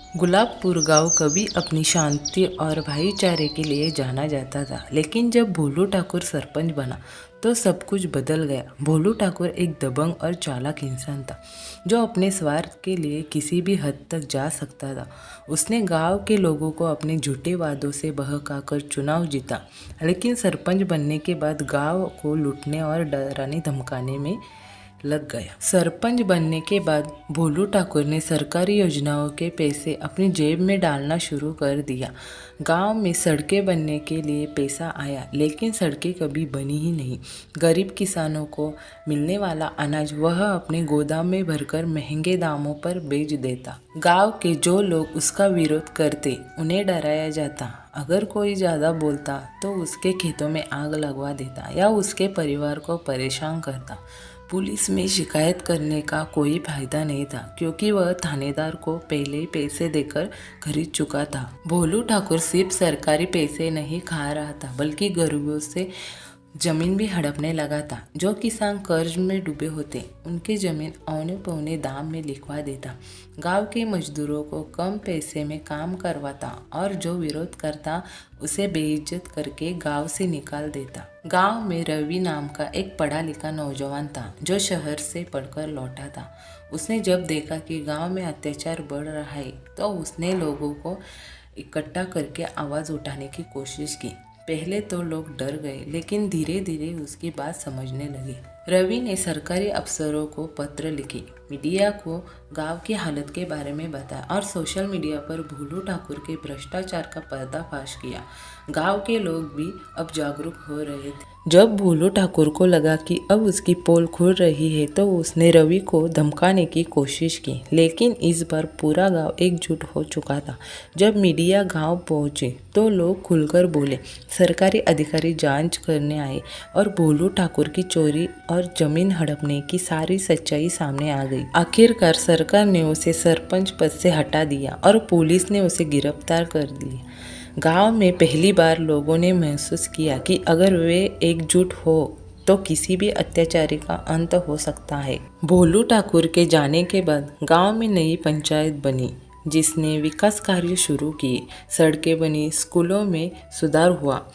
गुलाबपुर गांव कभी अपनी शांति और भाईचारे के लिए जाना जाता था, लेकिन जब भोलू ठाकुर सरपंच बना तो सब कुछ बदल गया। भोलू ठाकुर एक दबंग और चालाक इंसान था, जो अपने स्वार्थ के लिए किसी भी हद तक जा सकता था। उसने गांव के लोगों को अपने झूठे वादों से बहकाकर चुनाव जीता, लेकिन सरपंच बनने के बाद गांव को लूटने और डराने धमकाने में लग गया। सरपंच बनने के बाद भोलू ठाकुर ने सरकारी योजनाओं के पैसे अपनी जेब में डालना शुरू कर दिया। गांव में सड़कें बनने के लिए पैसा आया, लेकिन सड़कें कभी बनी ही नहीं। गरीब किसानों को मिलने वाला अनाज वह अपने गोदाम में भरकर महंगे दामों पर बेच देता। गांव के जो लोग उसका विरोध करते उन्हें डराया जाता। अगर कोई ज़्यादा बोलता तो उसके खेतों में आग लगवा देता या उसके परिवार को परेशान करता। पुलिस में शिकायत करने का कोई फायदा नहीं था, क्योंकि वह थानेदार को पहले ही पैसे देकर खरीद चुका था। भोलू ठाकुर सिर्फ सरकारी पैसे नहीं खा रहा था, बल्कि गरीबों से जमीन भी हड़पने लगा था। जो किसान कर्ज में डूबे होते उनकी जमीन औने पौने दाम में लिखवा देता। गांव के मजदूरों को कम पैसे में काम करवाता और जो विरोध करता उसे बेइज्जत करके गांव से निकाल देता। गांव में रवि नाम का एक पढ़ा लिखा नौजवान था, जो शहर से पढ़कर लौटा था। उसने जब देखा कि गांव में अत्याचार बढ़ रहा है तो उसने लोगों को इकट्ठा करके आवाज़ उठाने की कोशिश की। पहले तो लोग डर गए, लेकिन धीरे धीरे उसकी बात समझने लगे। रवि ने सरकारी अफसरों को पत्र लिखे, मीडिया को गांव की हालत के बारे में बताया और सोशल मीडिया पर भोलू ठाकुर के भ्रष्टाचार का पर्दाफाश किया। गांव के लोग भी अब जागरूक हो रहे थे। जब भोलू ठाकुर को लगा कि अब उसकी पोल खुल रही है तो उसने रवि को धमकाने की कोशिश की, लेकिन इस बार पूरा गांव एकजुट हो चुका था। जब मीडिया गांव पहुंचे तो लोग खुलकर बोले। सरकारी अधिकारी जांच करने आए और भोलू ठाकुर की चोरी और जमीन हड़पने की सारी सच्चाई सामने आ गई। आखिरकार सरकार ने उसे सरपंच पद से हटा दिया और पुलिस ने उसे गिरफ्तार कर लिया। गांव में पहली बार लोगों ने महसूस किया कि अगर वे एकजुट हो तो किसी भी अत्याचारी का अंत हो सकता है। भोलू ठाकुर के जाने के बाद गांव में नई पंचायत बनी, जिसने विकास कार्य शुरू किए। सड़कें बनी, स्कूलों में सुधार हुआ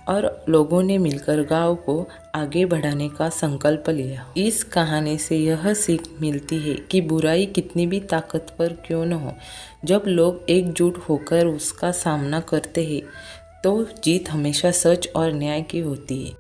और लोगों ने मिलकर गांव को आगे बढ़ाने का संकल्प लिया। इस कहानी से यह सीख मिलती है कि बुराई कितनी भी ताकतवर क्यों न हो, जब लोग एकजुट होकर उसका सामना करते हैं तो जीत हमेशा सच और न्याय की होती है।